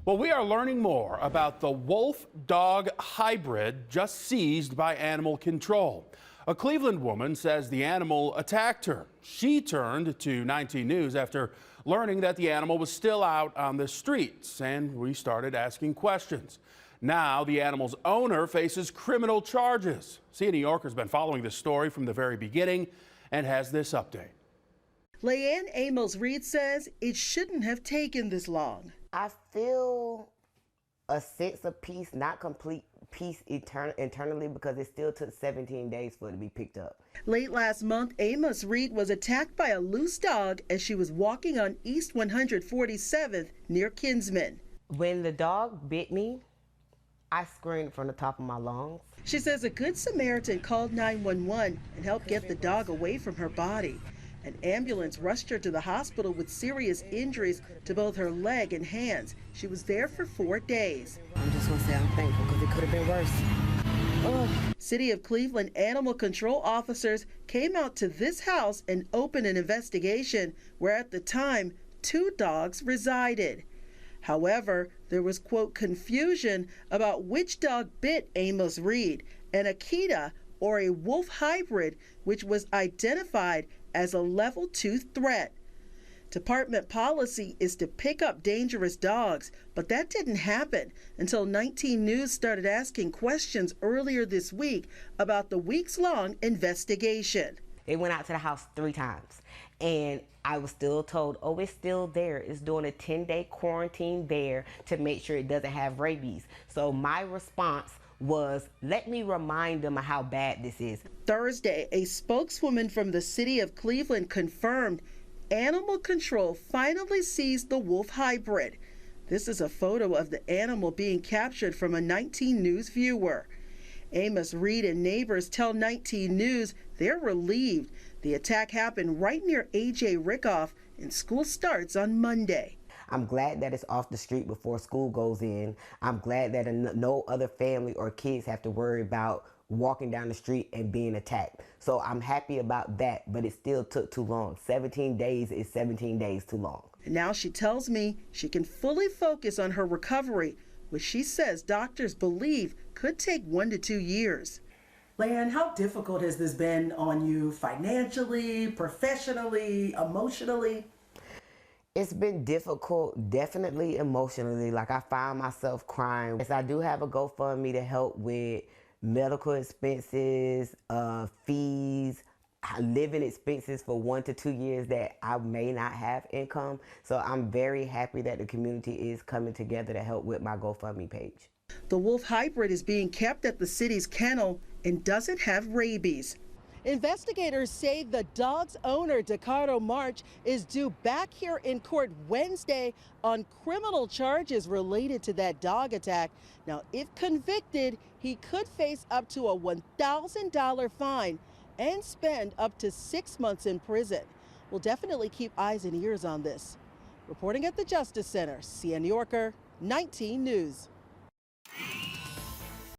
Well, we are learning more about the wolf-dog hybrid just seized by animal control. A Cleveland woman says the animal attacked her. She turned to 19 News after learning that the animal was still out on the streets, and we started asking questions. Now the animal's owner faces criminal charges. CNN New Yorker's been following this story from the very beginning and has this update. Laeann Amos-Reed says it shouldn't have taken this long. I feel a sense of peace, not complete peace internally, because it still took 17 days for it to be picked up. Late last month, Amos-Reed was attacked by a loose dog as she was walking on East 147th near Kinsman. When the dog bit me, I screamed from the top of my lungs. She says a good Samaritan called 911 and helped get the dog away from her body. An ambulance rushed her to the hospital with serious injuries to both her leg and hands. She was there for 4 days. I'm just gonna say I'm thankful because it could have been worse. Oh. City of Cleveland animal control officers came out to this house and opened an investigation where at the time 2 dogs resided. However, there was, quote, confusion about which dog bit Amos-Reed, an Akita or a wolf hybrid, which was identified as a level 2 threat. Department policy is to pick up dangerous dogs, but that didn't happen until 19 News started asking questions earlier this week about the weeks-long investigation. They went out to the house 3 times, and I was still told, oh, it's still there. It's doing a 10-day quarantine there to make sure it doesn't have rabies. So my response was, let me remind them of how bad this is. Thursday, a spokeswoman from the city of Cleveland confirmed animal control finally seized the wolf hybrid. This is a photo of the animal being captured from a 19 News viewer. Amos-Reed and neighbors tell 19 News they're relieved. The attack happened right near A.J. Rickoff, and school starts on Monday. I'm glad that it's off the street before school goes in. I'm glad that no other family or kids have to worry about walking down the street and being attacked. So I'm happy about that, but it still took too long. 17 days is 17 days too long. And now she tells me she can fully focus on her recovery, which she says doctors believe could take 1 to 2 years. Laeann, how difficult has this been on you financially, professionally, emotionally? It's been difficult, definitely emotionally. Like, I find myself crying. Yes, I do have a GoFundMe to help with medical expenses, fees, living expenses for 1 to 2 years that I may not have income. So I'm very happy that the community is coming together to help with my GoFundMe page. The wolf hybrid is being kept at the city's kennel and doesn't have rabies. Investigators say the dog's owner, Ricardo March, is due back here in court Wednesday on criminal charges related to that dog attack. Now, if convicted, he could face up to a $1,000 fine and spend up to 6 months in prison. We'll definitely keep eyes and ears on this. Reporting at the Justice Center, CNN New Yorker, 19 News.